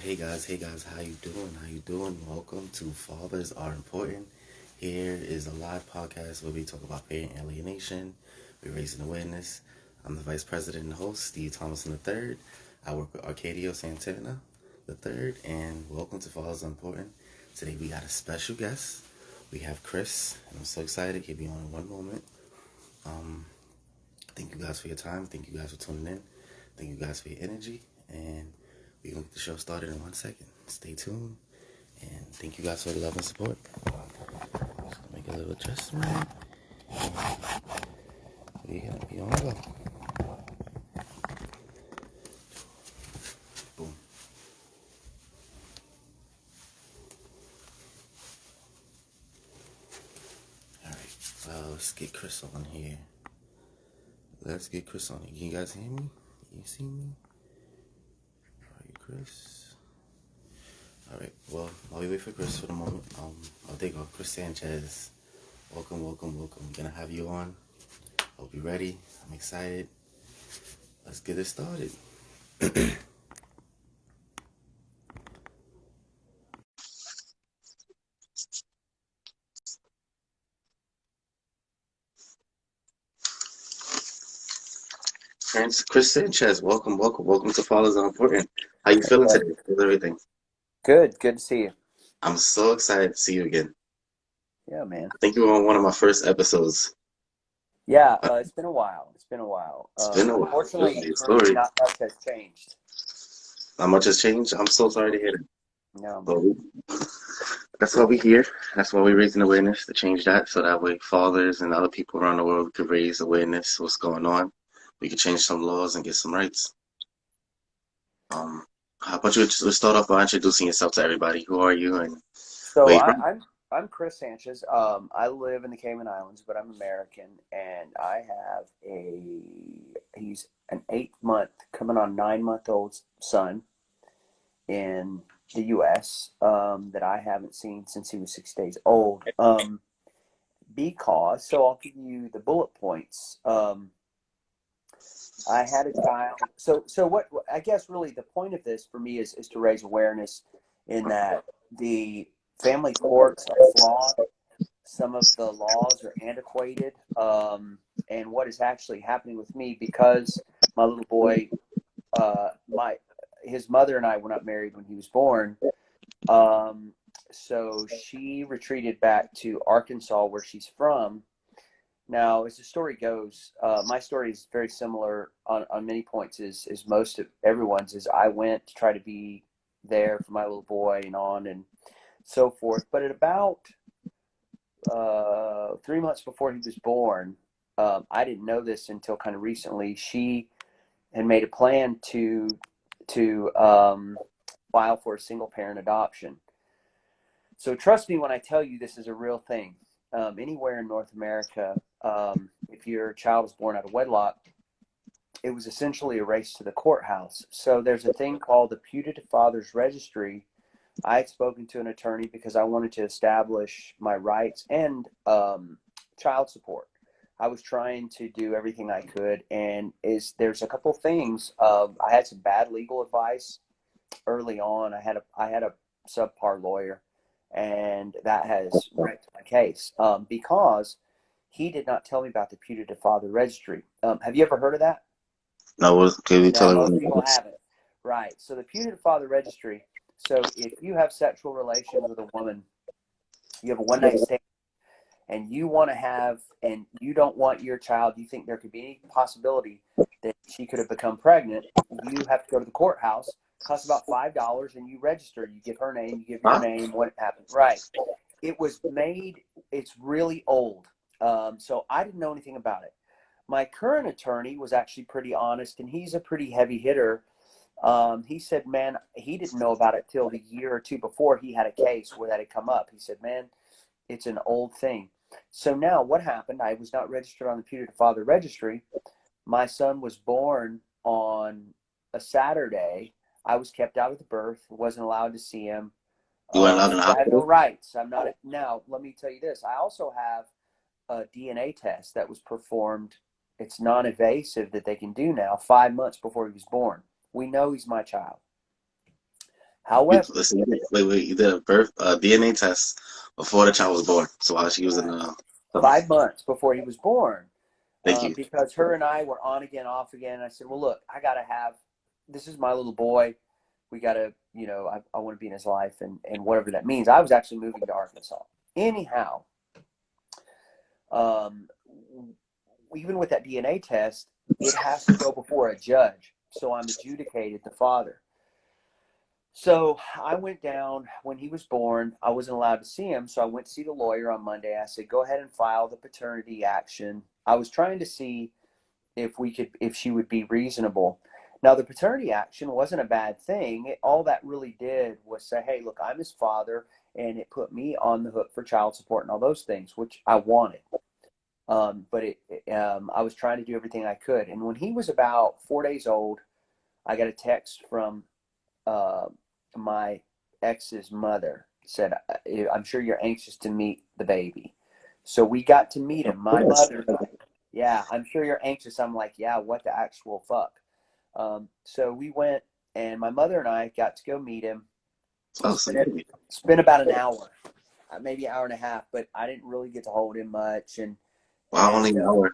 Hey guys, how you doing? How you doing? Welcome to Fathers Are Important. Here is a live podcast where we talk about parental alienation. We're raising awareness. I'm the Vice President and host, Steve Thomason III. I work with Arcadio Santana III, and welcome to Fathers Are Important. Today we got a special guest. We have Chris, and I'm so excited. He'll be on in one moment. Thank you guys for your time. Thank you guys for tuning in. Thank you guys for your energy, and we're going to get the show started in 1 second. Stay tuned, and thank you guys for the love and support. Just gonna make a little adjustment. We're going to be on the go. Boom. Alright, let's get Chris on here. Let's get Chris on here. Can you guys hear me? You see me? Alright, Chris. Alright, well, while we wait for Chris for the moment, there you go, Chris Sanchez. Welcome. I'm gonna have you on. Hope you're ready. I'm excited. Let's get it started. Chris Sanchez, welcome to Fathers Are Important. How you feeling today? How's everything? Good to see you. I'm so excited to see you again. Yeah, man. I think you were on one of my first episodes. Yeah, it's been a while. It's been a while. Unfortunately, For me, not much has changed. not much has changed. I'm so sorry to hear it. No, But that's why we're here. That's why we're raising awareness to change that, so that way fathers and other people around the world could raise awareness what's going on. We could change some laws and get some rights. How about you? Let's start off by introducing yourself to everybody. Who are you and so where you from? I'm Chris Sanchez. I live in the Caymen Islands, but I'm American, and I have he's an 8-month, coming on 9-month-old son in the U.S. That I haven't seen since he was 6 days old. So I'll give you the bullet points. I had a child. So what I guess really the point of this for me is to raise awareness in that the family courts are flawed. Some of the laws are antiquated. And what is actually happening with me, because my little boy, his mother and I were not married when he was born. So she retreated back to Arkansas, where she's from. Now, as the story goes, my story is very similar on many points as most of everyone's. Is I went to try to be there for my little boy and on and so forth. But at about 3 months before he was born, I didn't know this until kind of recently. She had made a plan to file for a single parent adoption. So trust me when I tell you this is a real thing. Anywhere in North America, if your child is born out of wedlock, it was essentially a race to the courthouse. So there's a thing called the Putative Fathers Registry. I had spoken to an attorney because I wanted to establish my rights and child support. I was trying to do everything I could, and there's a couple things. I had some bad legal advice early on. I had a subpar lawyer, and that has wrecked my case because he did not tell me about the Putative Father Registry. Have you ever heard of that? No, can you tell No, everyone? most people haven't. Right. So the Putative Father Registry. So if you have sexual relations with a woman, you have a one-night stand, and you want to have, and you don't want your child, you think there could be any possibility that she could have become pregnant, you have to go to the courthouse. It costs about $5, and you register. You give her name, you give your name, what happened. Right. It was made, it's really old. So I didn't know anything about it. My current attorney was actually pretty honest, and he's a pretty heavy hitter. He said, man, he didn't know about it till the year or two before he had a case where that had come up. He said, man, it's an old thing. So now what happened? I was not registered on the Putative Father Registry. My son was born on a Saturday. I was kept out of the birth, wasn't allowed to see him. You weren't allowed in the I have no hospital? rights. I'm not. Now, let me tell you this. I also have a DNA test that was performed. It's non-invasive that they can do now 5 months before he was born. We know he's my child. However, Listen, wait. You did a birth DNA test before the child was born. So while she was in right, the 5 months before he was born, thank you. because her and I were on again, off again. And I said, well, look, I got to have, this is my little boy. We got to, I want to be in his life and whatever that means. I was actually moving to Arkansas. Anyhow, even with that DNA test, it has to go before a judge. So I'm adjudicated the father. So I went down when he was born. I wasn't allowed to see him. So I went to see the lawyer on Monday. I said, go ahead and file the paternity action. I was trying to see if she would be reasonable. Now, the paternity action wasn't a bad thing. All that really did was say, hey, look, I'm his father, and it put me on the hook for child support and all those things, which I wanted. But I was trying to do everything I could. And when he was about 4 days old, I got a text from my ex's mother. Said, I'm sure you're anxious to meet the baby. So we got to meet him. My mother, yeah, I'm sure you're anxious. I'm like, yeah, what the actual fuck? So we went, and my mother and I got to go meet him. Oh, Spent about an hour, maybe an hour and a half, but I didn't really get to hold him much. wow, only an hour.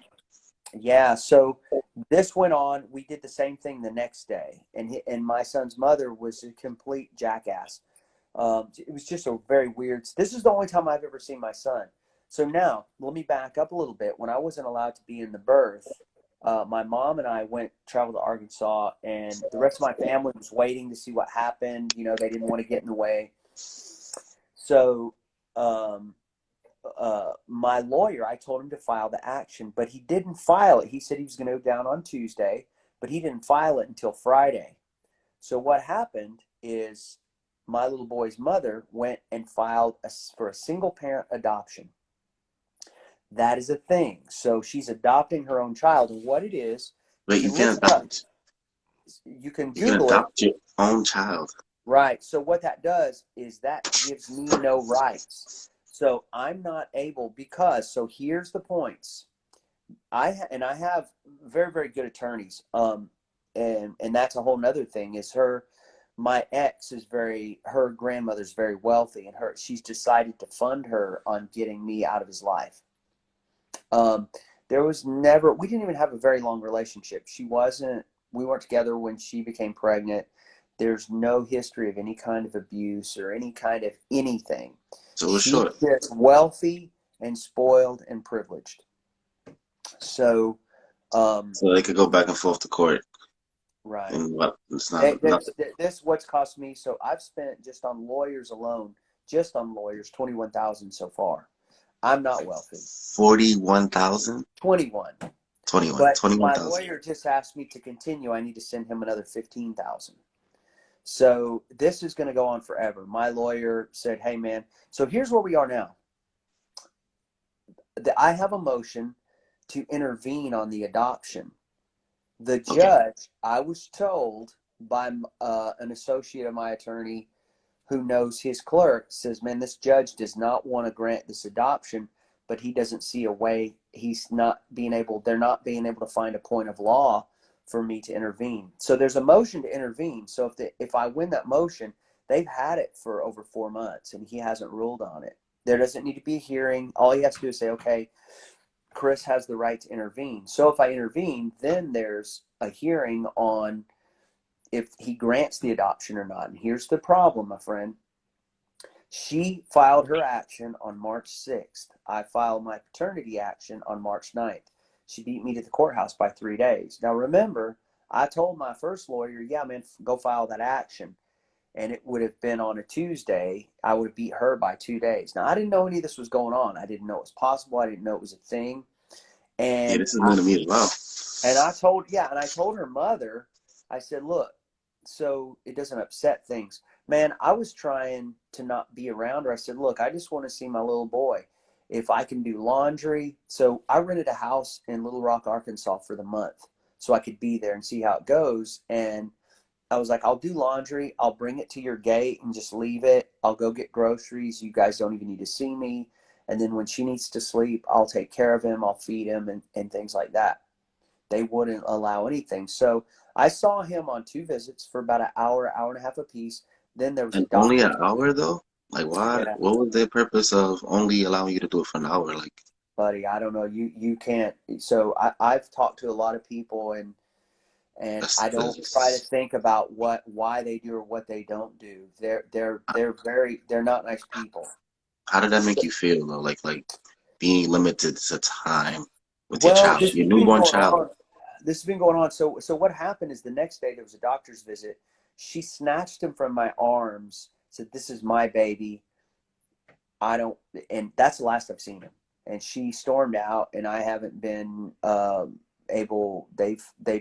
Yeah, so this went on. We did the same thing the next day, and my son's mother was a complete jackass. It was just a very weird. This is the only time I've ever seen my son. So now, let me back up a little bit. When I wasn't allowed to be in the birth, my mom and I traveled to Arkansas, and the rest of my family was waiting to see what happened. They didn't want to get in the way. So my lawyer, I told him to file the action, but he didn't file it. He said he was going to go down on Tuesday, but he didn't file it until Friday. So what happened is my little boy's mother went and filed for a single parent adoption. That is a thing. So she's adopting her own child. And what it is, Wait, you can adopt. You can You can Google it. adopt your own child. Right. So what that does is that gives me no rights. So I'm not able so here's the points. I have very, very good attorneys. And that's a whole nother thing is my ex her grandmother's very wealthy, and she's decided to fund her on getting me out of his life. We didn't even have a very long relationship. We weren't together when she became pregnant. There's no history of any kind of abuse or any kind of anything. So it was She's short. just wealthy and spoiled and privileged. So they could go back and forth to court. Right. And it's not this what's cost me. So I've spent just on lawyers alone, $21,000 so far. I'm not wealthy. 41,000. 21. 21. But 21,000. my lawyer just asked me to continue. I need to send him another 15,000. So this is going to go on forever. My lawyer said, "Hey, man." So here's where we are now. I have a motion to intervene on the adoption. The judge, I was told by an associate of my attorney who knows his clerk, says, man, this judge does not want to grant this adoption, but he doesn't see a way. They're not being able to find a point of law for me to intervene. So there's a motion to intervene. So if I win that motion, they've had it for over 4 months and he hasn't ruled on it. There doesn't need to be a hearing. All he has to do is say, okay, Chris has the right to intervene. So if I intervene, then there's a hearing on if he grants the adoption or not. And here's the problem, my friend. She filed her action on March 6th. I filed my paternity action on March 9th. She beat me to the courthouse by 3 days. Now, remember, I told my first lawyer, yeah, man, go file that action. And it would have been on a Tuesday. I would have beat her by 2 days. Now, I didn't know any of this was going on. I didn't know it was possible. I didn't know it was a thing. And this is new to me as well. And I told her mother, I said, look, so it doesn't upset things. Man, I was trying to not be around her. I said, look, I just want to see my little boy. If I can do laundry. So I rented a house in Little Rock, Arkansas for the month so I could be there and see how it goes. And I was like, I'll do laundry. I'll bring it to your gate and just leave it. I'll go get groceries. You guys don't even need to see me. And then when she needs to sleep, I'll take care of him. I'll feed him and things like that. They wouldn't allow anything. So I saw him on 2 visits for about an hour and a half apiece. Then there was a And only doctor's an hour though? Like why? yeah, What was the purpose of only allowing you to do it for an hour? Like buddy. I don't know. You can't. So I've talked to a lot of people, and that's I don't try to that's think about why they do or what they don't do. They're not nice people. how did that make you feel though? Like being limited to time with your Well, child, this your has been newborn going child. on. This has been going on. So what happened is the next day there was a doctor's visit. She snatched him from my arms, said, "This is my baby. I don't," and that's the last I've seen him. And she stormed out, and I haven't been able. They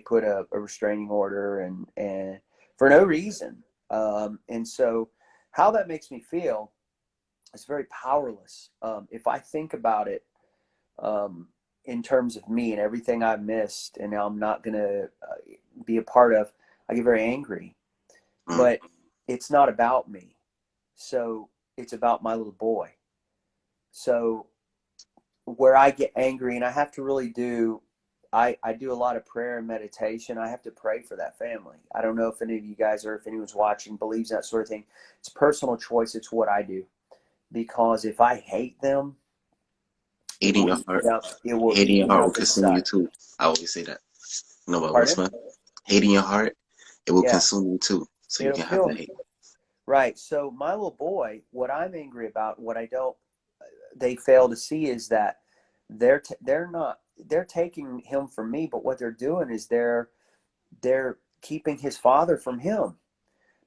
put a restraining order and for no reason. And so, how that makes me feel is very powerless. If I think about it, in terms of me and everything I've missed, and now I'm not gonna be a part of, I get very angry. Mm. But it's not about me. So it's about my little boy. So where I get angry, and I have to really do, I do a lot of prayer and meditation. I have to pray for that family. I don't know if any of you guys, or if anyone's watching, believes that sort of thing. It's a personal choice. It's what I do. Because if I hate them, it Hating will your eat heart, me up. It will hating eat your me heart will up consume you inside. too. I always say that. You know about Will Pardon? Smith? Hating your heart, it will Yeah, consume you too. So you it'll can have kill that me. hate. Right. So my little boy, what I'm angry about, what I don't, they fail to see is that they're not, they're taking him from me, but what they're doing is they're keeping his father from him.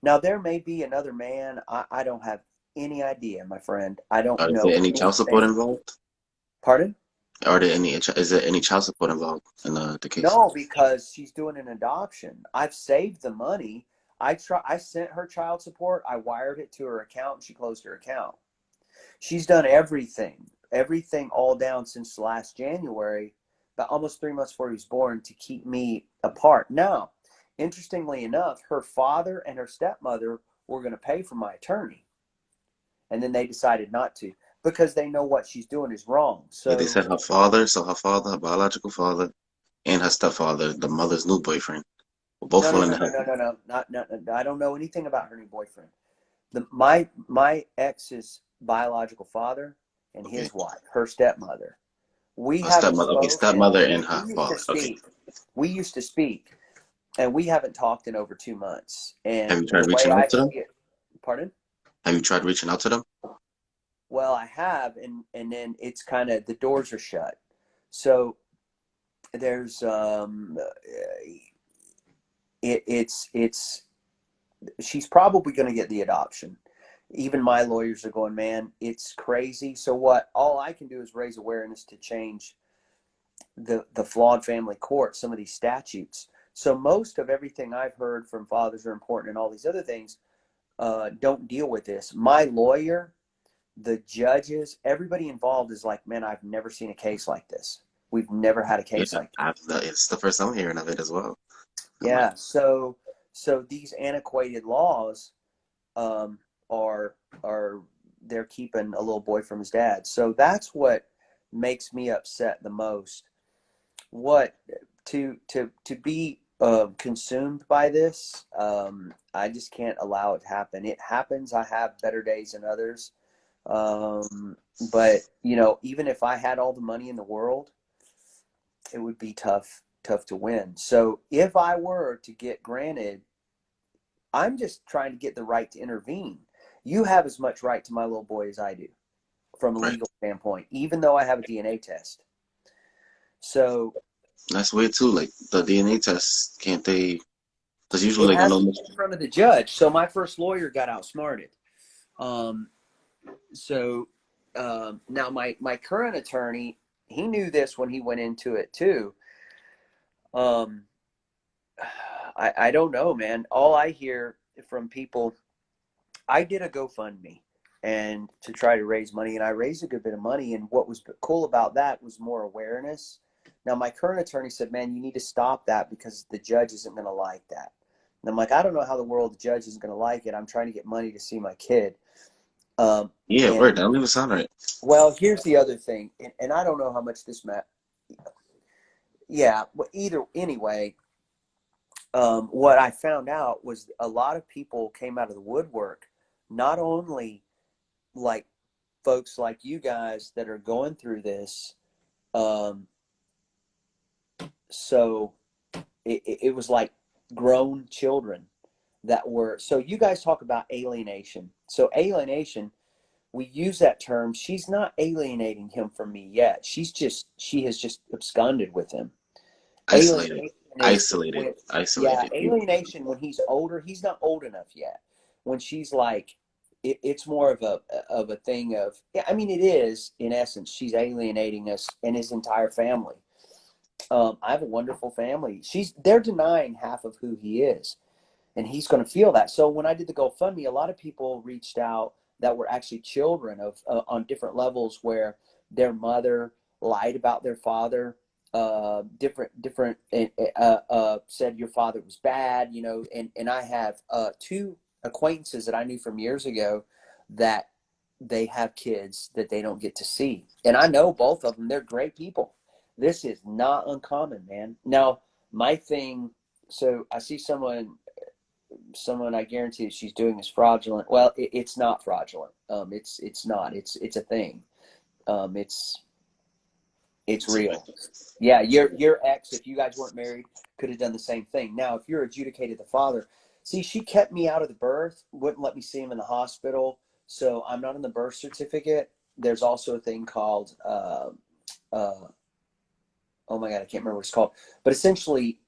Now there may be another man. I don't have any idea, my friend. I don't Is there know any child support anything. involved? Pardon? Are there any? Is there any child support involved in the case? No, because she's doing an adoption. I've saved the money. I sent her child support. I wired it to her account and she closed her account. She's done everything all down since last January, about almost 3 months before he was born, to keep me apart. Now, interestingly enough, her father and her stepmother were going to pay for my attorney, and then they decided not to because they know what she's doing is wrong. But they So said her father, so her father, her biological father, and her stepfather, the mother's new boyfriend, were both no, no, willing no, to no, help. no, no, no, not. I don't know anything about her new boyfriend. My ex's biological father and Okay. his wife, her stepmother. We Her haven't stepmother. Okay, spoken. stepmother and We her used to father. Okay. speak. We used to speak, and we haven't talked in over 2 months. Have you And the tried way reaching I out to see them? it, pardon? Have you tried reaching out to them? Well, I have, and then it's kind of the doors are shut. So there's it's she's probably going to get the adoption. Even my lawyers are going, man, it's crazy. So what? All I can do is raise awareness to change the flawed family court, some of these statutes. So most of everything I've heard from Fathers Are Important and all these other things don't deal with this. My lawyer, the judges, everybody involved is like, man, I've never seen a case like this. We've never had a case Yeah, like this. it's the first I'm hearing of it as well. I'm like, Yeah. So these antiquated laws um, are they're keeping a little boy from his dad. So that's what makes me upset the most. What to be consumed by this? I just can't allow it to happen. It happens. I have better days than others, but even if I had all the money in the world, it would be tough to win. So if I were to get granted, I'm just trying to get the right to intervene. You have as much right to my little boy as I do from a right. legal standpoint, even though I have a DNA test. So That's weird too. Like the DNA test, can't they? Because usually, it like I has know. to be in front of the judge. So my first lawyer got outsmarted. Um, so now my current attorney, he knew this when he went into it too. Um, I don't know, man. All I hear from people, I did a GoFundMe and to try to raise money, and I raised a good bit of money. And what was cool about that was more awareness. Now, my current attorney said, man, you need to stop that because the judge isn't going to like that. And I'm like, I don't know how the world the judge isn't going to like it. I'm trying to get money to see my kid. Yeah, And word. That don't even sound right. well, here's the other thing, and I don't know how much this matters. Yeah, well, either anyway, what I found out was a lot of people came out of the woodwork, not only like folks like you guys that are going through this. Um, so it was like grown children that were, so you guys talk about alienation. So alienation, we use that term. She's not alienating him from me yet. She has just absconded with him. Isolated, Alienation is isolated, when, yeah, isolated. alienation when he's older. He's not old enough yet. When she's like, it's more of a thing of, yeah. I mean, it is in essence. She's alienating us and his entire family. I have a wonderful family. They're denying half of who he is, and he's going to feel that. So when I did the GoFundMe, a lot of people reached out that were actually children of on different levels where their mother lied about their father. Different said your father was bad, you know, and I have two acquaintances that I knew from years ago that they have kids that they don't get to see, and I know both of them. They're great people. This is not uncommon, man. Now my thing, so I see someone I guarantee she's doing is fraudulent. Well, it's not fraudulent. It's not. It's a thing. Um, it's it's real. Yeah, your ex, if you guys weren't married, could have done the same thing. Now, if you're adjudicated the father, see, she kept me out of the birth, wouldn't let me see him in the hospital, so I'm not in the birth certificate. There's also a thing called, uh, oh my God, I can't remember what it's called, but essentially,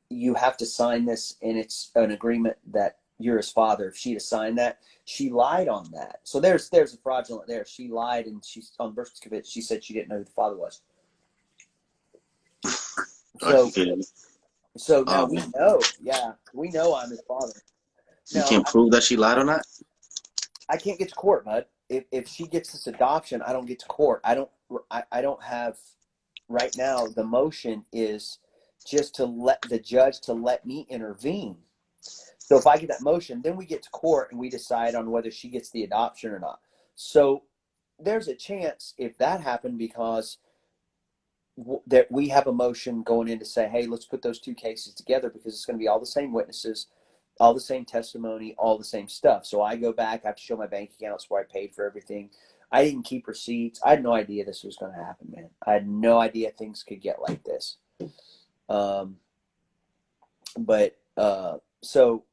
you have to sign this, and it's an agreement that you're his father. If she'd have signed that, she lied on that. So there's a fraudulent there. She lied, and she's on birth certificate. She said she didn't know who the father was. Are you So kidding me? So now Oh we man, know, yeah, we know I'm his father. you Now can't prove that she lied on that. I can't get to court, bud. If she gets this adoption, I don't get to court. I don't have right now. The motion is just to let the judge to let me intervene. So if I get that motion, then we get to court and we decide on whether she gets the adoption or not. So there's a chance if that happened because that we have a motion going in to say, hey, let's put those two cases together because it's going to be all the same witnesses, all the same testimony, all the same stuff. So I go back, I have to show my bank accounts where I paid for everything. I didn't keep receipts. I had no idea this was going to happen, man. I had no idea things could get like this. So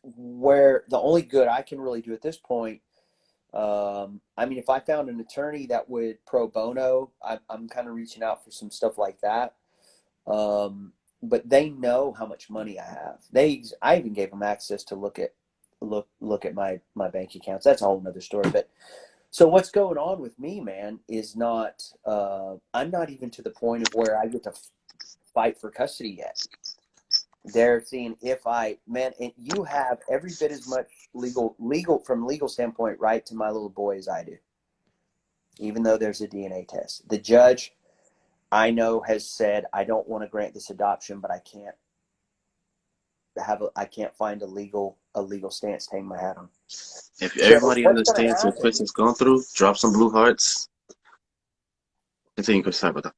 where the only good I can really do at this point, I mean, if I found an attorney that would pro bono, I'm kind of reaching out for some stuff like that. But they know how much money I have. I even gave them access to look at my bank accounts. That's a whole nother story. But so what's going on with me, man, is not, I'm not even to the point of where I get to fight for custody yet. They're seeing and you have every bit as much from legal standpoint right to my little boy as I do, even though there's a DNA test. The judge, I know, has said, I don't want to grant this adoption, but I can't find a legal stance to hang my hat on. If So everybody what's going to understands what happen? Chris has gone through, drop some blue hearts. Continue, Chris. Sorry about that.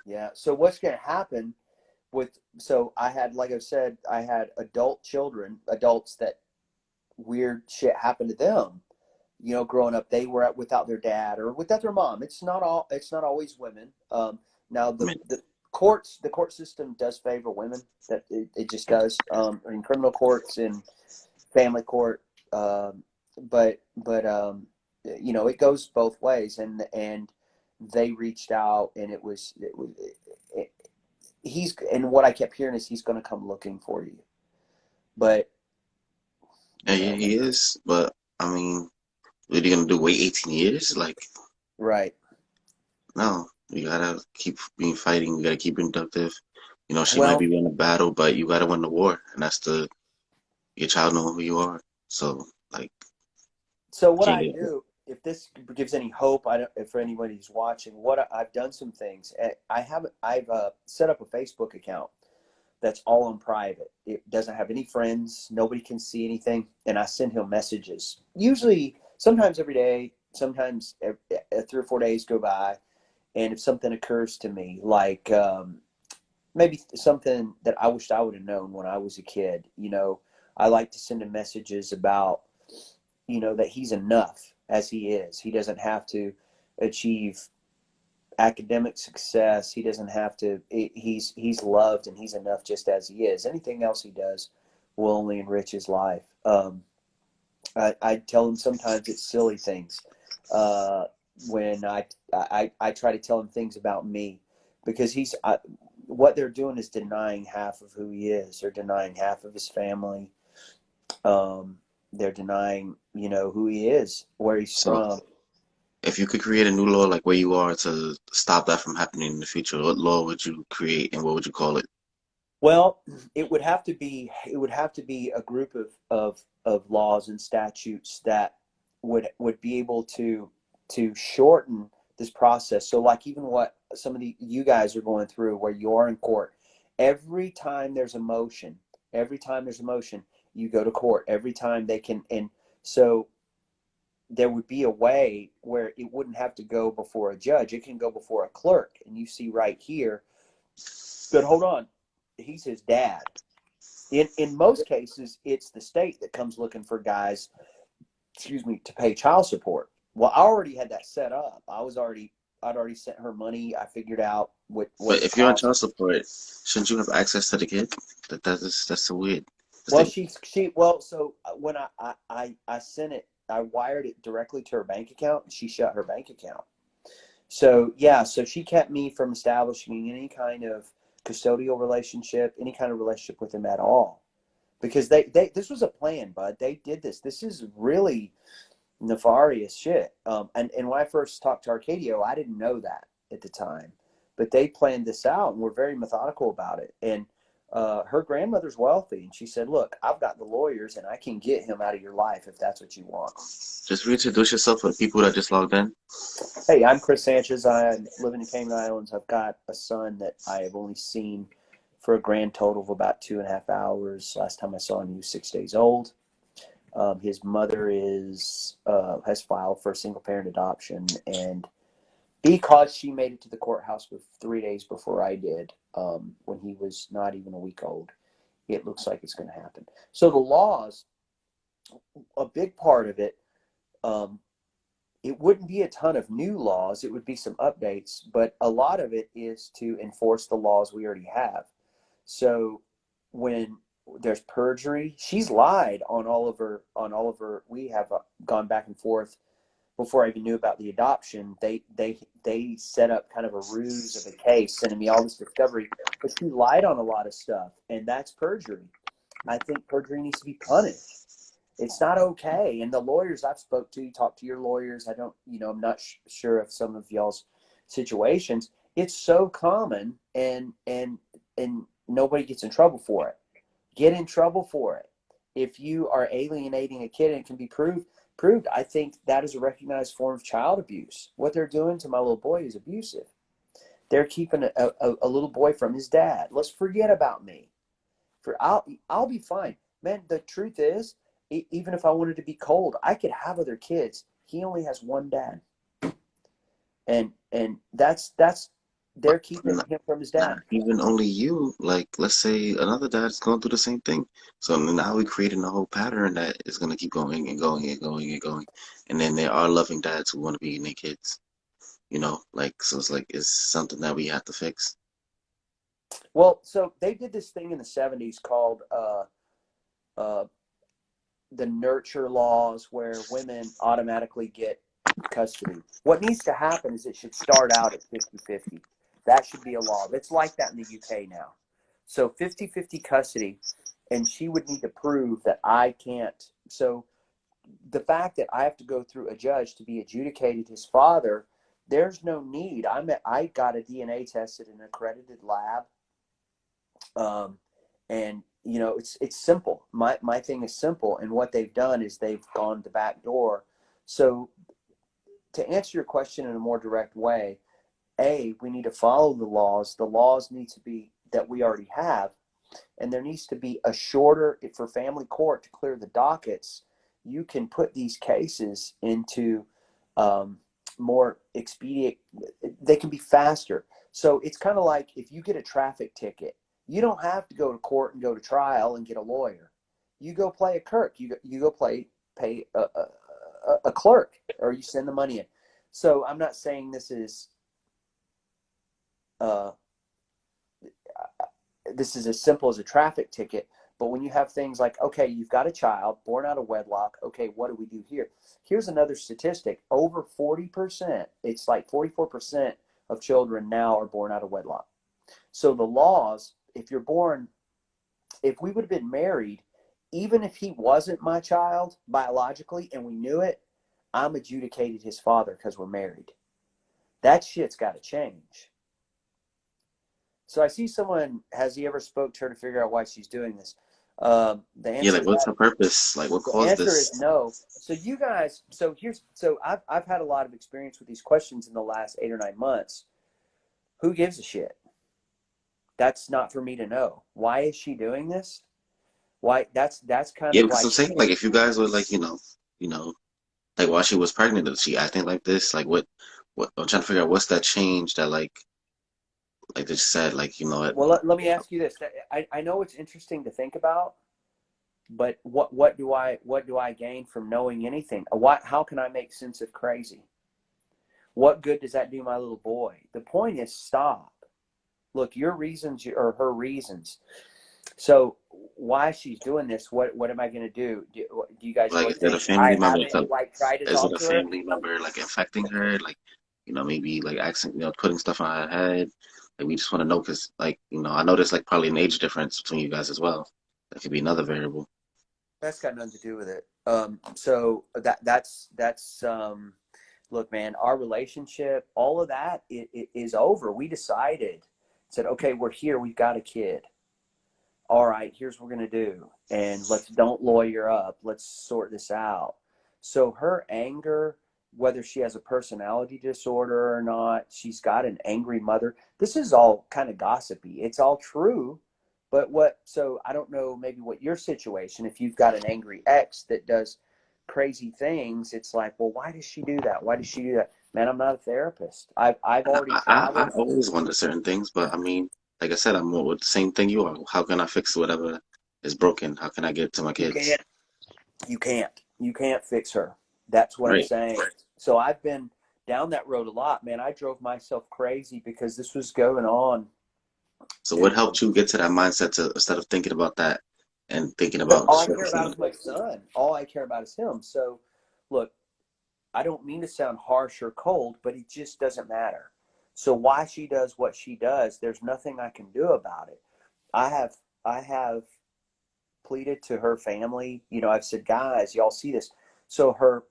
Yeah. So what's going to happen so I had, like I said, I had adults that weird shit happened to them. You know, growing up, they were without their dad or without their mom. It's not always women. Now I mean, the court system does favor women. That it just does. In criminal courts and family court, but you know, it goes both ways. And they reached out, and and what I kept hearing is he's going to come looking for you. But yeah, you yeah, know, he is. But I mean, what are you gonna do? Wait 18 years? Like, right? no. You gotta keep being fighting. You gotta keep being productive. You know, she might Well, be winning a battle, but you gotta win the war, and that's your child knowing who you are. So, like, so you what can't I get. do, if this gives any hope, I don't, if for anybody who's watching, I've done some things. I've set up a Facebook account that's all on private. It doesn't have any friends. Nobody can see anything, and I send him messages. Usually, sometimes every day, sometimes 3 or 4 days go by, and if something occurs to me, like maybe something that I wished I would have known when I was a kid. I like to send him messages about, that he's enough as he is. He doesn't have to achieve academic success. He doesn't have to, he's loved and he's enough just as he is. Anything else he does will only enrich his life. I tell him sometimes it's silly things. When I try to tell him things about me, because what they're doing is denying half of who he is. They're denying half of his family. They're denying, who he is, where he's from. If you could create a new law like where you are to stop that from happening in the future, what law would you create and what would you call it? Well, it would have to be a group of laws and statutes that would be able to shorten this process. So like even what some of you guys are going through, where you are in court, every time there's a motion, you go to court. Every time they can, and so there would be a way where it wouldn't have to go before a judge. It can go before a clerk. And you see right here, but hold on, he's his dad. In most cases, it's the state that comes looking for guys, to pay child support. Well, I already had that set up. I'd already sent her money. I figured out what But if you're on child support, shouldn't you have access to the kid? That's so weird. Well, so when I sent it, I wired it directly to her bank account, and she shut her bank account. So yeah, so she kept me from establishing any kind of custodial relationship, any kind of relationship with him at all, because they this was a plan, bud. They did this. This is really nefarious shit. And when I first talked to Arcadio, I didn't know that at the time, but they planned this out and were very methodical about it. And her grandmother's wealthy, and she said, "Look, I've got the lawyers, and I can get him out of your life if that's what you want." Just reintroduce yourself for the people that just logged in. Hey, I'm Chris Sanchez. I'm living in Caymen Islands. I've got a son that I have only seen for a grand total of about 2.5 hours. Last time I saw him, he was 6 days old. His mother has filed for a single parent adoption, and because she made it to the courthouse 3 days before I did, when he was not even a week old, it looks like it's going to happen. So the laws, a big part of it, it wouldn't be a ton of new laws. It would be some updates, but a lot of it is to enforce the laws we already have. So when there's perjury, she's lied on all of her. We have gone back and forth. Before I even knew about the adoption, they set up kind of a ruse of a case, sending me all this discovery, but she lied on a lot of stuff, and that's perjury. I think perjury needs to be punished. It's not okay. And the lawyers I've spoke to, you talk to your lawyers. I'm not sure of some of y'all's situations. It's so common, and nobody gets in trouble for it. Get in trouble for it. If you are alienating a kid and it can be proved, I think that is a recognized form of child abuse. What they're doing to my little boy is abusive. They're keeping a little boy from his dad. Let's forget about me. I'll be fine. Man, the truth is, even if I wanted to be cold, I could have other kids. He only has one dad. And that's they're keeping him from his dad. Not even only you, like let's say another dad's going through the same thing. So now we're creating a whole pattern that is going to keep going and going and going and going. And then there are loving dads who want to be in their kids, so it's like it's something that we have to fix. Well, so they did this thing in the 70s called the nurture laws, where women automatically get custody. What needs to happen is it should start out at 50-50. That should be a law. It's like that in the UK now. So 50-50 custody, and she would need to prove that I can't. So the fact that I have to go through a judge to be adjudicated his father, there's no need. I got a DNA tested in an accredited lab. And it's simple. My thing is simple, and what they've done is they've gone the back door. So to answer your question in a more direct way, we need to follow the laws. The laws need to be that we already have, and there needs to be a shorter, for family court to clear the dockets. You can put these cases into more expedient. They can be faster. So it's kind of like if you get a traffic ticket, you don't have to go to court and go to trial and get a lawyer. You go play a clerk. You go pay a clerk, or you send the money in. So I'm not saying this is as simple as a traffic ticket, but when you have things like, okay, you've got a child born out of wedlock. Okay, what do we do here? Here's another statistic. Over 40%, it's like 44% of children now are born out of wedlock. So the laws, if we would have been married, even if he wasn't my child biologically and we knew it, I'm adjudicated his father because we're married. That shit's got to change. So I see someone, has he ever spoke to her to figure out why she's doing this? The answer what's her purpose? Like, what caused this? The answer is no. So you guys, I've had a lot of experience with these questions in the last 8 or 9 months. Who gives a shit? That's not for me to know. Why is she doing this? Why? That's kind of because I'm saying, like, if you guys were like, like while she was pregnant, was she acting like this? Like, what? I'm trying to figure out what's that change that like they said, like, Well, let me ask you this. I know it's interesting to think about, but what do I gain from knowing anything? How can I make sense of crazy? What good does that do my little boy? The point is, stop. Look, your reasons are her reasons. So why she's doing this? What am I going to do? Do you guys like, really is it a think family I member? haven't try to Is talk it a to her? family member like infecting her? Like, maybe like asking, putting stuff on her head. Like, we just want to know because, like, I know there's like probably an age difference between you guys as well. That could be another variable. That's got nothing to do with it. So that's look, man, our relationship, all of that is over. We said, okay, we're here. We've got a kid. All right, here's what we're going to do. And don't lawyer up. Let's sort this out. So her anger, whether she has a personality disorder or not, she's got an angry mother. This is all kind of gossipy. It's all true. But so I don't know maybe what your situation, if you've got an angry ex that does crazy things, it's like, well, why does she do that? Why does she do that? Man, I'm not a therapist. I've already I traveled. always wonder certain things, but I mean, like I said, I'm more with the same thing you are. How can I fix whatever is broken? How can I get it to my kids? You can't fix her. That's what I'm Right. saying. So I've been down that road a lot, man. I drove myself crazy because this was going on. So what helped you get to that mindset to instead of thinking about that and thinking But about all I just care focusing about on is my son. All I care about is him. So look, I don't mean to sound harsh or cold, but it just doesn't matter. So why she does what she does, there's nothing I can do about it. I have pleaded to her family. I've said, guys, y'all see this. So her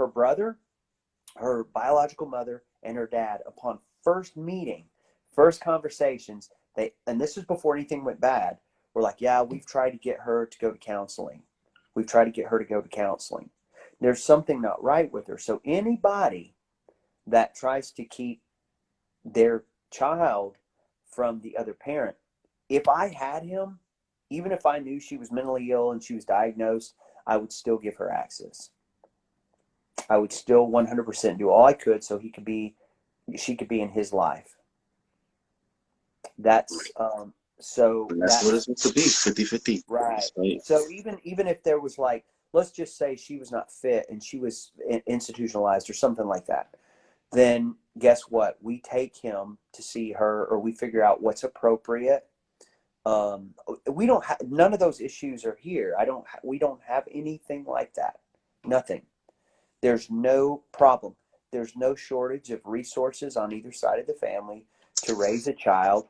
brother, her biological mother, and her dad, upon first meeting, first conversations, and this was before anything went bad, were like, yeah, we've tried to get her to go to counseling. We've tried to get her to go to counseling. There's something not right with her. So anybody that tries to keep their child from the other parent, if I had him, even if I knew she was mentally ill and she was diagnosed, I would still give her access. I would still 100% do all I could so she could be in his life. That's so and that's what it's supposed to be, 50-50. right. So even if there was like, let's just say she was not fit and she was institutionalized or something like that, then guess what? We take him to see her, or we figure out what's appropriate. We don't have, none of those issues are here. We don't have anything like that. Nothing. There's no problem. There's no shortage of resources on either side of the family to raise a child.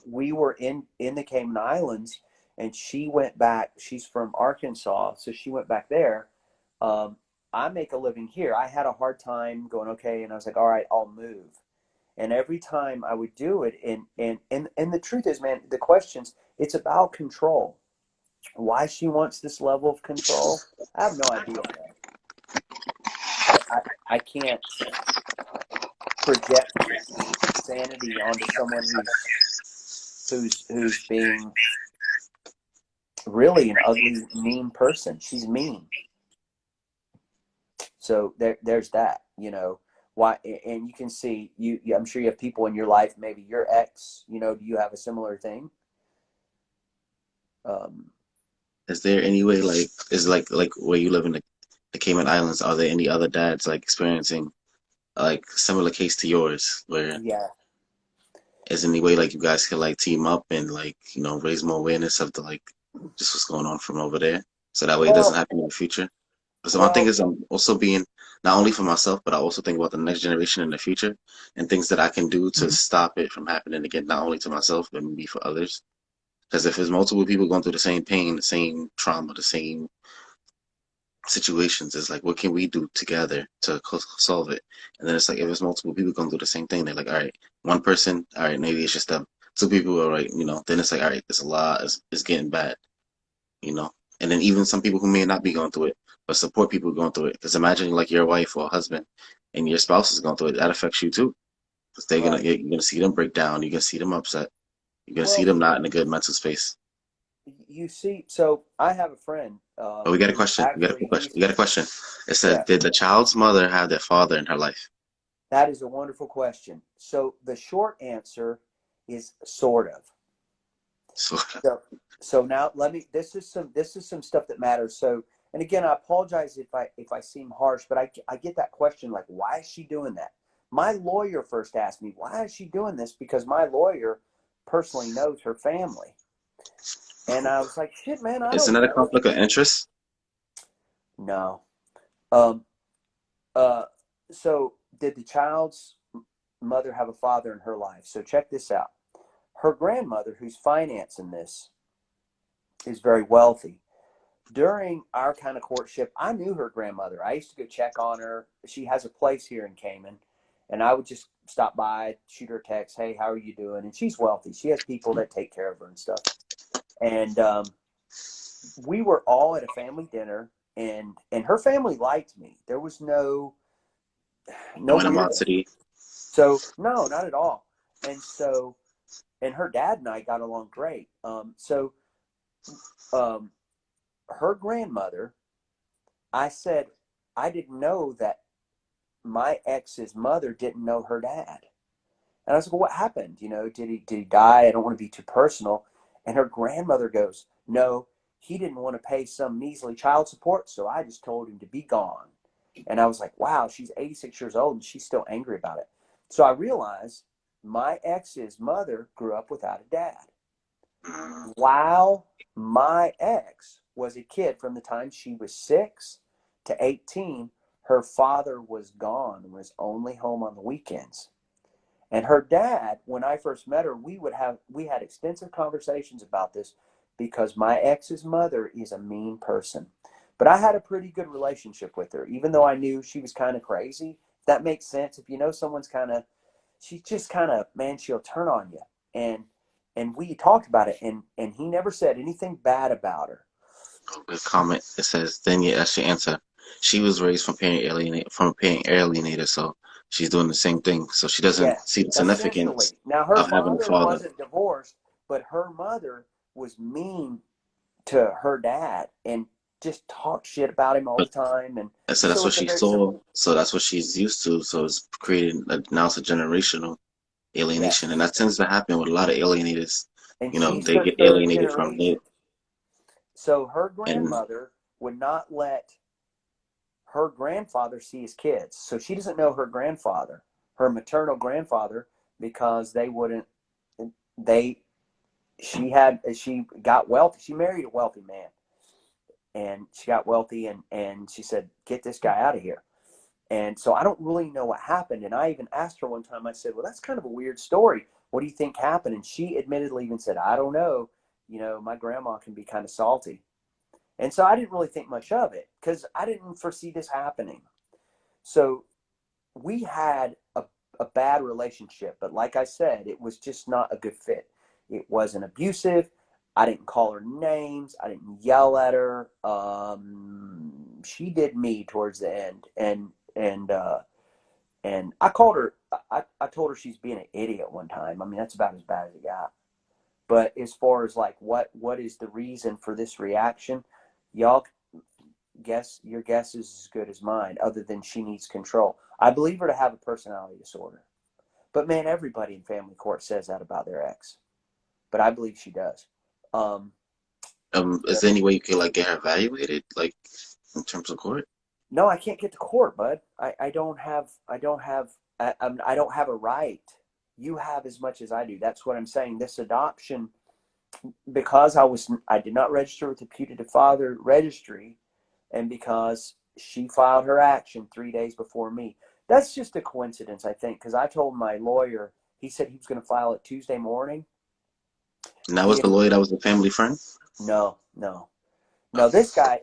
We were in the Caymen Islands, and she went back. She's from Arkansas, so she went back there. I make a living here. I had a hard time going, okay, and I was like, all right, I'll move. And every time I would do it, and the truth is, man, the questions, it's about control. Why she wants this level of control, I have no idea, man. I can't project sanity onto someone who's being really an ugly, mean person. She's mean. So there's that. why, and you can see I'm sure you have people in your life, maybe your ex, do you have a similar thing? Um, Is there any way, like, is like where you live in the Cayman Islands, are there any other dads like experiencing like similar case to yours, where yeah. is any way like you guys could like team up and like, raise more awareness of the like just what's going on from over there, so that way it doesn't Well, happen in the future? So my thing well, is, I'm also being not only for myself, but I also think about the next generation in the future and things that I can do to stop it from happening again, not only to myself, but maybe for others. Because if there's multiple people going through the same pain, the same trauma, the same situations, it's like, what can we do together to solve it? And then it's like, if there's multiple people going through the same thing, they're like, all right, one person, all right, maybe it's just them. Two people, all right, then it's like, all right, it's a lot, it's getting bad, you know? And then even some people who may not be going through it, but support people going through it. Because imagine like your wife or husband and your spouse is going through it, that affects you too. Because right. you're gonna see them break down, you're gonna see them upset, you're gonna see Well, them not in a good mental space. you see, so I have a friend But we got a who question. We got a quick actually question. We got a question. It says, yeah, did the child's mother have their father in her life? that is a wonderful question. So the short answer is sort of. So So, so now this is some stuff that matters. So, and again, I apologize if I seem harsh, but I get that question like, why is she doing that? My lawyer first asked me, why is she doing this? Because my lawyer personally knows her family. And I was like, shit, man, I isn't don't that a know. conflict of interest? No. Um, uh, so did the child's mother have a father in her life? So check this out. Her grandmother, who's financing this, is very wealthy. During our kind of courtship, I knew her grandmother. I used to go check on her. She has a place here in Cayman, and I would just stop by, shoot her a text, hey, how are you doing? And she's wealthy. She has people that take care of her and stuff. And we were all at a family dinner, and her family liked me. There was no No weirdness. animosity. So no, not at all. And so, and her dad and I got along great. Um, her grandmother, I said, I didn't know that my ex's mother didn't know her dad. And I was like, well, what happened? Did he die? I don't want to be too personal. And her grandmother goes, no, he didn't want to pay some measly child support, so I just told him to be gone. And I was like, wow, she's 86 years old and she's still angry about it. So I realized my ex's mother grew up without a dad. While my ex was a kid, from the time she was 6 to 18, her father was gone and was only home on the weekends. And her dad, when I first met her, we had extensive conversations about this, because my ex's mother is a mean person. But I had a pretty good relationship with her, even though I knew she was kind of crazy. If that makes sense. If you know someone's she's just kind of, man, she'll turn on you. And we talked about it, and he never said anything bad about her. A comment. It says, then yeah, that's your answer. She was raised from a parent alienator, so she's doing the same thing. So she doesn't Yes, see the significance essentially. Now her of having a father father. wasn't divorced, but her mother was mean to her dad and just talked shit about him all But the time. And I said that's so what it's a she very saw, simple. so that's what she's used to. So it's creating now it's a generational alienation, and Yes. that tends to happen with a lot of alienators. And she's They the get third alienated from generation. it, So her and grandmother would not let her grandfather see his kids. So she doesn't know her grandfather, her maternal grandfather, because they wouldn't, they, she got wealthy. She married a wealthy man, and she got wealthy, and she said, get this guy out of here. And so I don't really know what happened. And I even asked her one time, I said, well, that's kind of a weird story. What do you think happened? And she admittedly even said, I don't know. My grandma can be kind of salty. And so I didn't really think much of it, because I didn't foresee this happening. So we had a bad relationship. But like I said, it was just not a good fit. It wasn't abusive. I didn't call her names. I didn't yell at her. She did me towards the end. And I called her, I told her she's being an idiot one time. I mean, that's about as bad as it got. But as far as like what is the reason for this reaction, y'all your guess is as good as mine, other than she needs control. I believe her to have a personality disorder. But man, everybody in family court says that about their ex. But I believe she does. Is there any way you could like get her evaluated, like in terms of court? No, I can't get to court, bud. I don't have I don't have a right. You have as much as I do. That's what I'm saying. This adoption, because I did not register with the putative father registry, and because she filed her action 3 days before me. That's just a coincidence, I think, because I told my lawyer, he said he was going to file it Tuesday morning. And that was the lawyer that was a family friend? No. No, this guy,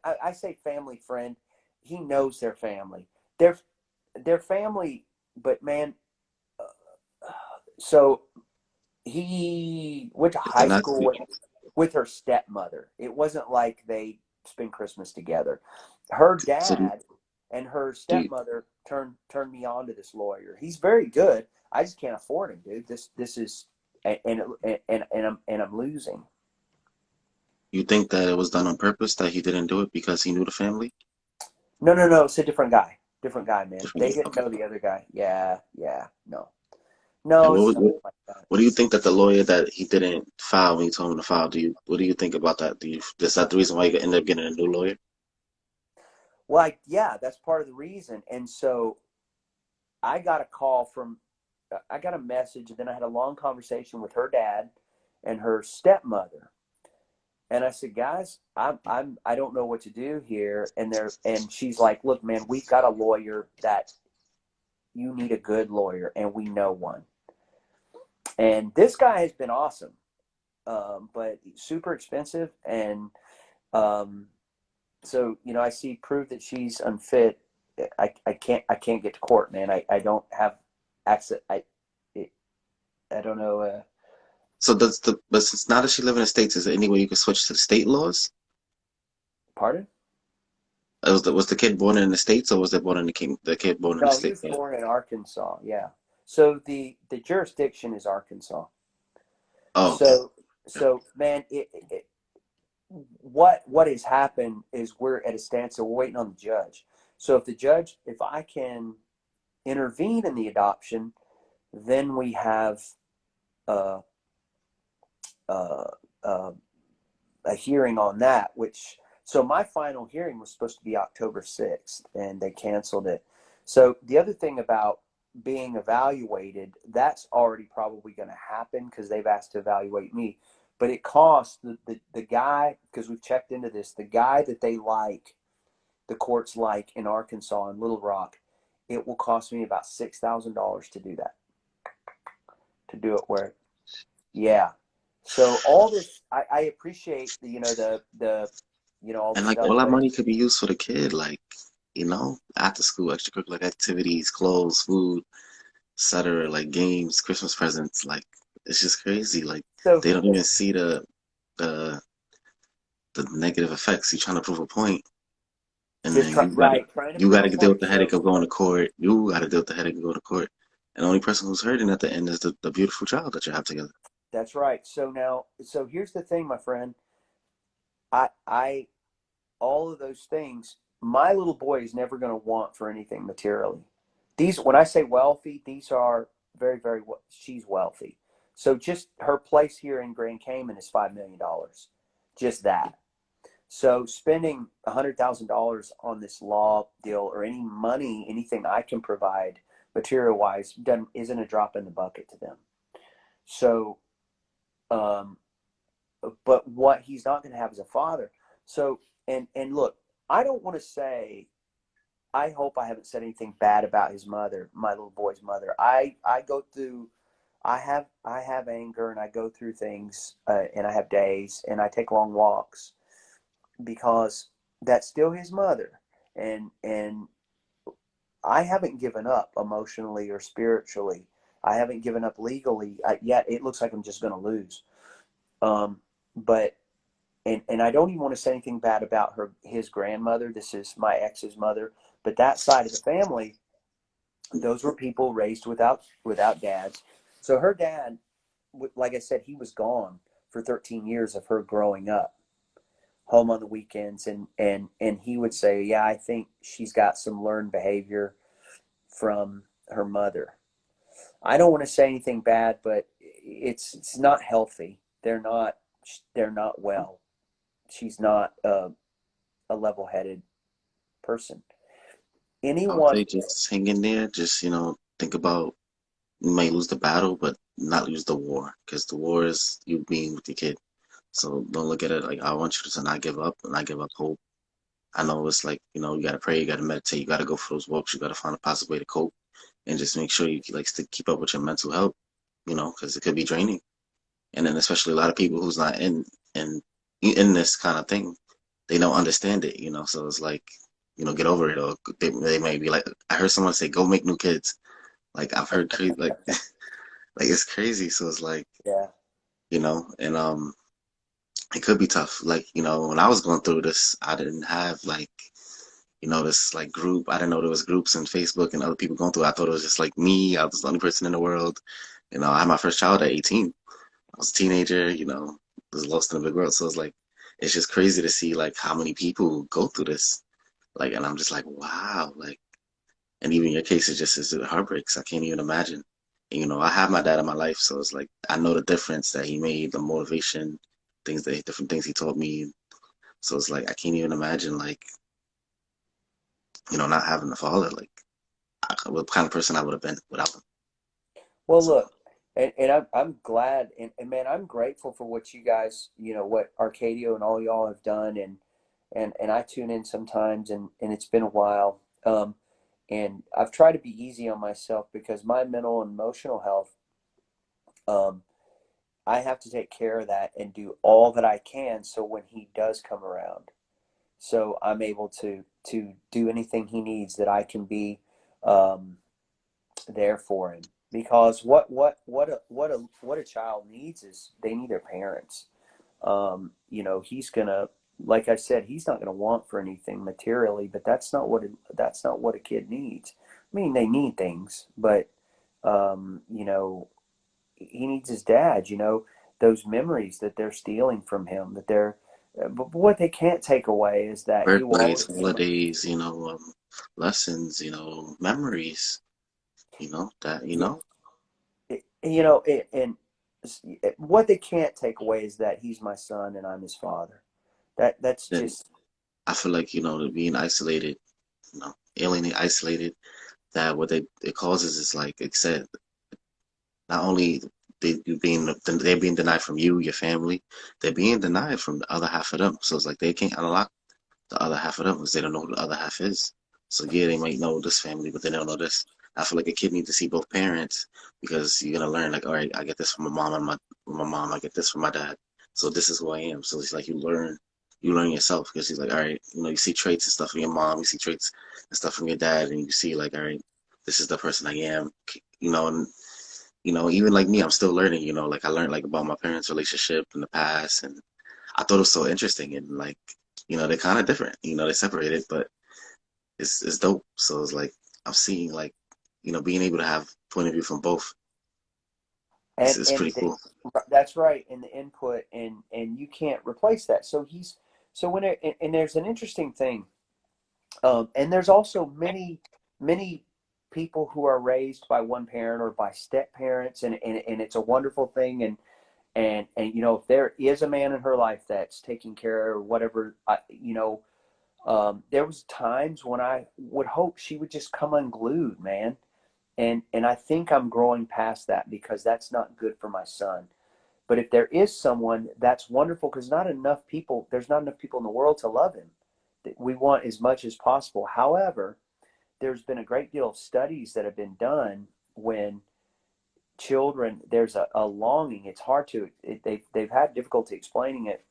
I say family friend. He knows their family. Their family, but man, so he went to high school with her stepmother. It wasn't like they spend Christmas together. Her dad and her stepmother turned me on to this lawyer. He's very good. I just can't afford him, dude. This is and I'm losing. You think that it was done on purpose, that he didn't do it because he knew the family? No. It's a different guy. Different guy, man. They didn't know the other guy. Yeah. No. And It's nothing like that. what do you think that the lawyer that he didn't file when you told him to file? What do you think about that? Is that the reason why you ended up getting a new lawyer? Well, yeah, that's part of the reason. And so I got a message, and then I had a long conversation with her dad and her stepmother. And I said, guys, I don't know what to do here. And she's like, look, man, we've got a lawyer that you need a good lawyer, and we know one. And this guy has been awesome, but super expensive. And so, I see proof that she's unfit. I can't get to court, man. I don't have access. I don't know. So but since now that she lives in the States, is there any way you could switch to the state laws? Pardon? Was the kid born in the States, or was the kid born in the No, he States? was born in Arkansas. Yeah. So the jurisdiction is Arkansas. Oh, okay. So man, what has happened is we're at a standstill. We're waiting on the judge. So if I can intervene in the adoption, then we have a hearing on that. So my final hearing was supposed to be October 6th, and they canceled it. So the other thing about being evaluated, that's already probably going to happen because they've asked to evaluate me. But it costs the guy, because we've checked into this, the guy that the courts like in Arkansas and Little Rock, it will cost me about $6,000 to do that. To do it yeah. So all this, I appreciate all the And like stuff. all that money could be used for the kid, like, after school, extracurricular activities, clothes, food, etc., like games, Christmas presents. Like, it's just crazy. Like, So they don't even see the the negative effects. You're trying to prove a point, and then trying to you prove a gotta deal with point. the headache of going to court. You gotta deal with the headache of going to court. And the only person who's hurting at the end is the beautiful child that you have together. That's right. So here's the thing, my friend. I all of those things, my little boy is never going to want for anything materially. When I say wealthy, these are very, very, she's wealthy. So just her place here in Grand Cayman is $5 million. Just that. So spending $100,000 on this law deal or any money, anything I can provide material wise, isn't a drop in the bucket to them. So, but what he's not going to have is a father. So, and look, I don't want to say, I hope I haven't said anything bad about his mother, my little boy's mother. I go through, I have anger, and I go through things, and I have days, and I take long walks because that's still his mother. And I haven't given up emotionally or spiritually. I haven't given up legally yet. It looks like I'm just going to lose. But and I don't even want to say anything bad about his grandmother. This is my ex's mother, but that side of the family, those were people raised without dads. So her dad, like I said, he was gone for 13 years of her growing up, home on the weekends, and he would say, yeah, I think she's got some learned behavior. from her mother. I don't want to say anything bad, but it's not healthy. They're not well. She's not a level-headed person. I would Anyone, say just hang in there. Just, think about you might lose the battle, but not lose the war. Because the war is you being with your kid. So don't look at it like I want you to not give up and not give up hope. I know it's like, you gotta pray, you gotta meditate, you gotta go for those walks, you gotta find a possible way to cope and just make sure you like to keep up with your mental health, because it could be draining. And then especially a lot of people who's not in this kind of thing, they don't understand it, so it's like, get over it, or they may be like, I heard someone say go make new kids. Like I've heard crazy, like like it's crazy. So it's like, yeah, and it could be tough. Like, when I was going through this, I didn't have like, this like group. I didn't know there was groups in Facebook and other people going through it. I thought it was just like me. I was the only person in the world. I had my first child at 18. I was a teenager, was lost in the big world. So it's like, it's just crazy to see like how many people go through this. Like, and I'm just like, wow. Like, and even your case is just as it heartbreaks. I can't even imagine. And, I have my dad in my life. So it's like, I know the difference that he made, the motivation, different things he taught me. So it's like, I can't even imagine like, not having a father. Like, what kind of person I would have been without him. well, So look, and I'm glad, and man, I'm grateful for what you guys, what Arcadio and all y'all have done, and I tune in sometimes, and it's been a while, and I've tried to be easy on myself because my mental and emotional health, um, I have to take care of that and do all that I can so when he does come around, so I'm able to do anything he needs, that I can be um, there for him. Because what a child needs is they need their parents. He's gonna, like I said, he's not gonna want for anything materially, but that's not what a kid needs. I mean, they need things, but um, you know, he needs his dad. Those memories that they're stealing from him, but what they can't take away is that he will birthdays, always be. holidays, lessons, memories, that, And what they can't take away is that he's my son and I'm his father. That's then just. I feel like, being isolated, alienated, isolated, that what it causes is like it said, not only they're being denied from you, your family, they're being denied from the other half of them. So it's like they can't unlock the other half of them because they don't know who the other half is. So yeah, they might know this family, but they don't know this. I feel like a kid needs to see both parents because you're gonna learn like, all right, I get this from my mom and my mom, I get this from my dad. So this is who I am. So it's like you learn yourself because he's like, all right, you see traits and stuff from your mom, you see traits and stuff from your dad, and you see like, all right, this is the person I am, and even like me, I'm still learning, like I learned like about my parents' relationship in the past, and I thought it was so interesting, and like, they're kind of different, they're separated, but it's dope. So it's like I'm seeing like, being able to have point of view from both is pretty cool. That's right, and the input, and you can't replace that. So and there's an interesting thing, and there's also many people who are raised by one parent or by step parents, and it's a wonderful thing, and if there is a man in her life that's taking care of whatever, there was times when I would hope she would just come unglued, man. And I think I'm growing past that because that's not good for my son. But if there is someone, that's wonderful, because there's not enough people in the world to love him. We want as much as possible. However, there's been a great deal of studies that have been done when children, there's a longing. It's hard they've had difficulty explaining it,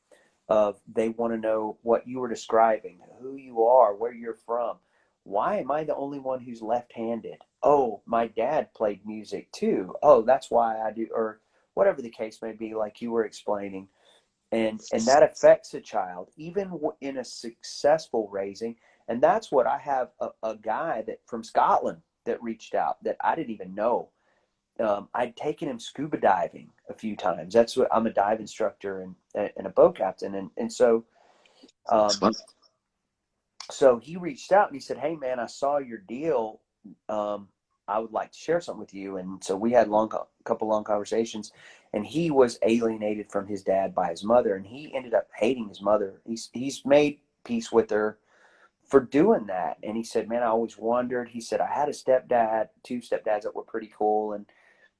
of they want to know what you were describing, who you are, where you're from. Why am I the only one who's left-handed? Oh, my dad played music too. Oh, that's why I do, or whatever the case may be, like you were explaining. And that affects a child, even in a successful raising. And that's what I have a guy that from Scotland that reached out that I didn't even know. I'd taken him scuba diving a few times. That's what I'm a dive instructor and a boat captain. And so, It's um, fun. so he reached out and he said, "Hey man, I saw your deal. I would like to share something with you. And so we had a couple long conversations, and he was alienated from his dad by his mother, and he ended up hating his mother. He's made peace with her for doing that. And he said, man, I always wondered. He said, I had two stepdads that were pretty cool,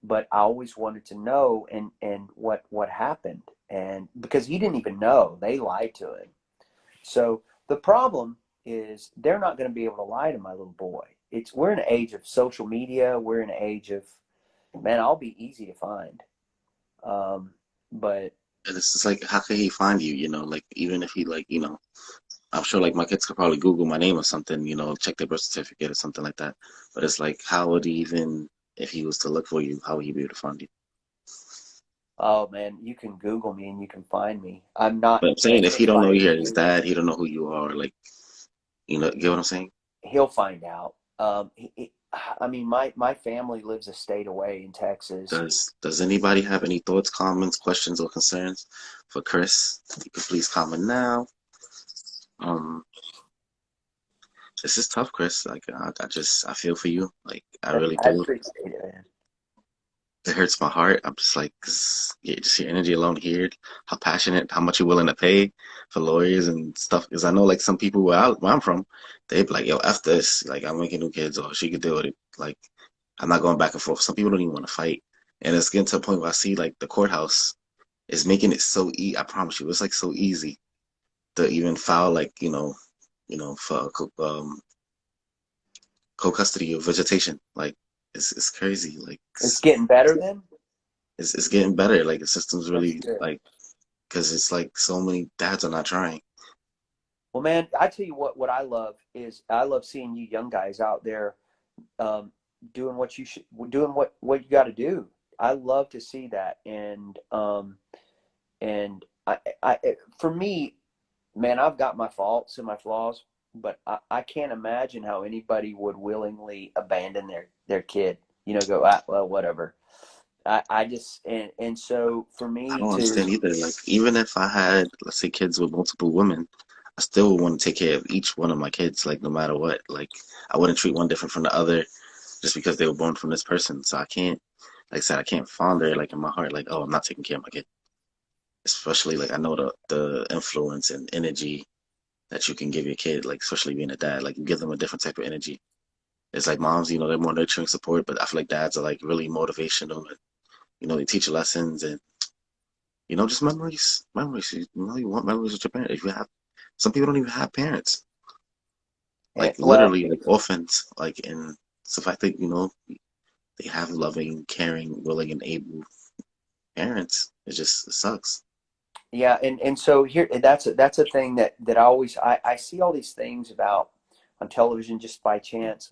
but I always wanted to know and what happened. And because he didn't even know, they lied to him. So the problem is they're not going to be able to lie to my little boy. We're in an age of social media. We're in an age of, man, I'll be easy to find. But And it's just like, how can he find you? Like, even if he, like, I'm sure, like, my kids could probably Google my name or something, check their birth certificate or something like that. But it's like, how would he even, if he was to look for you, how would he be able to find you? oh man, you can Google me and you can find me. I'm not, But I'm saying, man, if he'll he don't know find you're me. his dad, he don't know who you are, like, get what I'm saying? He'll find out. I mean, my family lives a state away in Texas. Does anybody have any thoughts, comments, questions, or concerns for Chris? You could please comment now. Um, this is tough, Chris. Like, I feel for you. Like, I really I do. appreciate it, man. It hurts my heart. I'm just like, 'cause, yeah, just your energy alone here, how passionate, how much you're willing to pay for lawyers and stuff. Because I know, like, some people where I'm from, they'd be like, yo, F this. Like, I'm making new kids, or she could deal with it. Like, I'm not going back and forth. Some people don't even want to fight. And it's getting to a point where I see, like, the courthouse is making it so easy. I promise you, it's like so easy to even file, like, for co-custody of vegetation. Like, it's crazy. Like, It's getting better then. it's getting better. Like, the system's That's really, good. like, because it's like so many dads are not trying. Well, man, I tell you what I love is I love seeing you young guys out there um, doing doing what you got to do. I love to see that, and for me, man, I've got my faults and my flaws, but I can't imagine how anybody would willingly abandon their kid. Go, well, whatever. I just and so for I me don't to understand either. Like, even if I had, let's say, kids with multiple women, I still would want to take care of each one of my kids, like, no matter what. Like, I wouldn't treat one different from the other just because they were born from this person. So I can't, like I said, I can't fonder, like, in my heart, like, oh, I'm not taking care of my kid. Especially, like, I know the influence and energy that you can give your kid, like, especially being a dad. Like, you give them a different type of energy. It's like moms, they're more nurturing support, but I feel like dads are, like, really motivational, and they teach you lessons, and just memories. You want memories with your parents. If you have, some people don't even have parents, like, well, literally, like, orphans, like, and it's the fact that they have loving, caring, willing, and able parents. It sucks. yeah, and so here that's a thing that I see all these things about on television just by chance.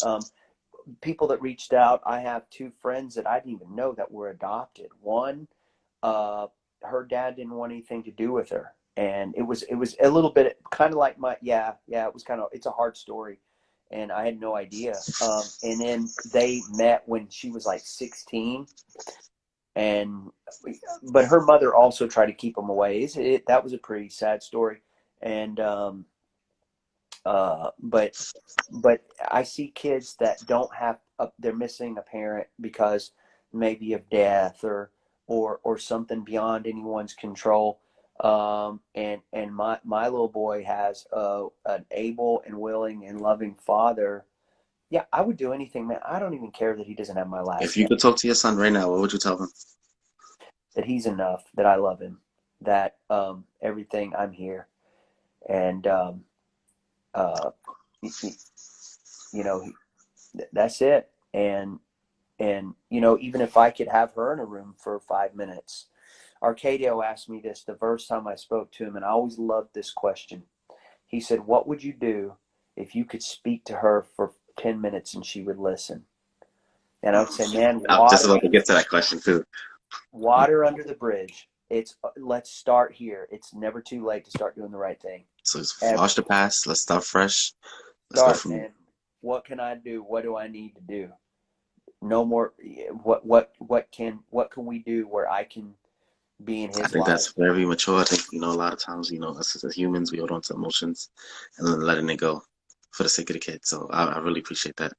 People that reached out. I have two friends that I didn't even know that were adopted. One, her dad didn't want anything to do with her, and it was a little bit kind of like it was kind of, it's a hard story, and I had no idea. And then they met when she was like 16, and but her mother also tried to keep them away. That was a pretty sad story, and but I see kids that don't have they're missing a parent because maybe of death or something beyond anyone's control. And my little boy has an able and willing and loving father. Yeah, I would do anything, man. I don't even care that he doesn't have my If last you name. could talk to your son right now, what would you tell him? That he's enough. That I love him. That everything, I'm here, and uh, you know, that's it. And even if I could have her in a room for 5 minutes. Arcadio asked me this the first time I spoke to him, and I always loved this question. He said, what would you do if you could speak to her for 10 minutes and she would listen? And I would say, man, I'm just about to get to that question too. water under the bridge. Let's start here. It's never too late to start doing the right thing. So just Ever. wash the past. Let's start fresh. Let's go Start, from. man. What can I do? What do I need to do? No more. What can we do where I can be in I his think life? that's very mature. I think a lot of times us as humans, we hold on to emotions and then letting it go for the sake of the kid. So I really appreciate that.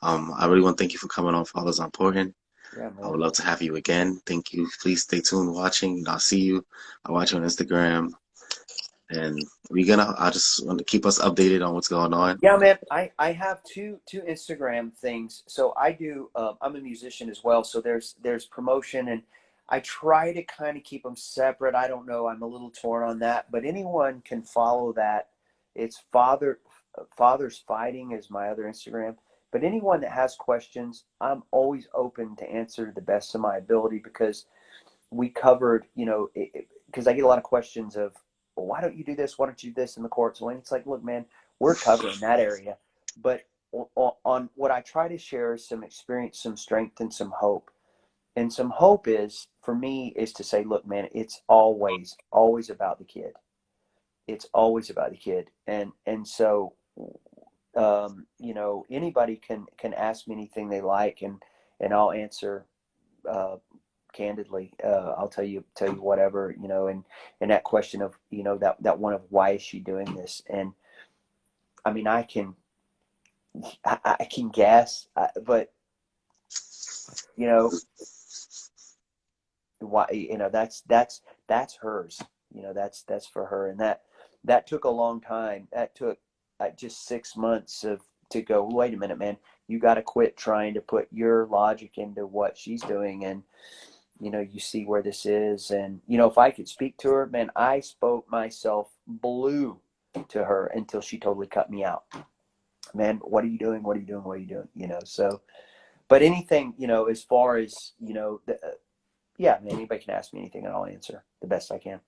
I really want to thank you for coming on Fathers Are Important. Yeah, I man. would love to have you again. Thank you. Please stay tuned watching. I'll see you. I'll watch you on Instagram. And I just want to keep us updated on what's going on. Yeah, man. I have two Instagram things. So I do. I'm a musician as well. So there's promotion, and I try to kind of keep them separate. I don't know. I'm a little torn on that, but anyone can follow that. It's Fathers Fighting is my other Instagram. But anyone that has questions, I'm always open to answer to the best of my ability, because we covered, because I get a lot of questions of, well, why don't you do this? Why don't you do this in the courts? Well, it's like, look, man, we're covering that area. But on what I try to share is some experience, some strength, and some hope. And some hope is, for me, is to say, look, man, it's always about the kid. It's always about the kid. And so, anybody can ask me anything they like, and I'll answer, uh, candidly. I'll tell you whatever, and that question of, that one of, why is she doing this? And I mean, I can guess, but you know why, that's hers. That's for her. And that took a long time. That took, just 6 months to go, wait a minute, man, you got to quit trying to put your logic into what she's doing. And you see where this is. And if I could speak to her, man, I spoke myself blue to her until she totally cut me out. Man, what are you doing? What are you doing? What are you doing? So, but anything, as far as, yeah, man, anybody can ask me anything and I'll answer the best I can.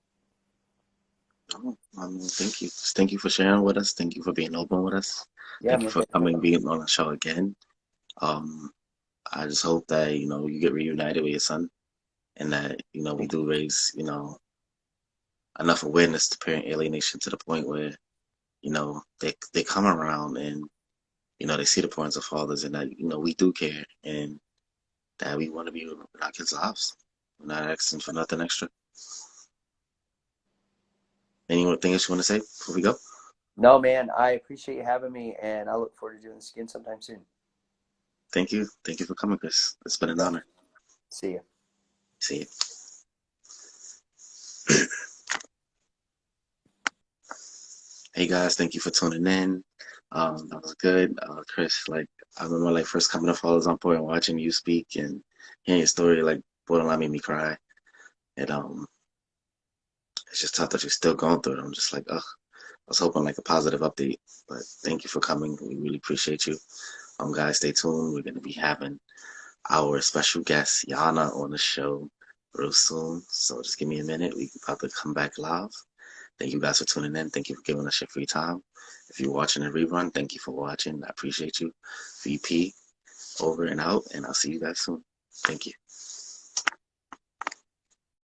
Thank you. Thank you for sharing with us. Thank you for being open with us. Yeah, Thank you man. for coming, being on the show again. I just hope that, you get reunited with your son, and that, we do raise, enough awareness to parent alienation to the point where, they come around and, they see the importance of fathers, and that, we do care, and that we want to be in our kids' lives. We're not asking for nothing extra. Anything else you want to say before we go? No, man, I appreciate you having me, and I look forward to doing this again sometime soon. Thank you. Thank you for coming, Chris. It's been an honor. See you. See you. Hey guys, thank you for tuning in. That was good. Chris, I remember first coming to Fathers on Point and watching you speak and hearing your story, borderline made me cry. And it's just tough that you're still going through it. I'm just ugh. I was hoping a positive update. But thank you for coming. We really appreciate you. Guys, stay tuned. We're gonna be having our special guest, Yana, on the show real soon. So just give me a minute. We're about to come back live. Thank you guys for tuning in. Thank you for giving us your free time. If you're watching a rerun, thank you for watching. I appreciate you. VP, over and out, and I'll see you guys soon. Thank you.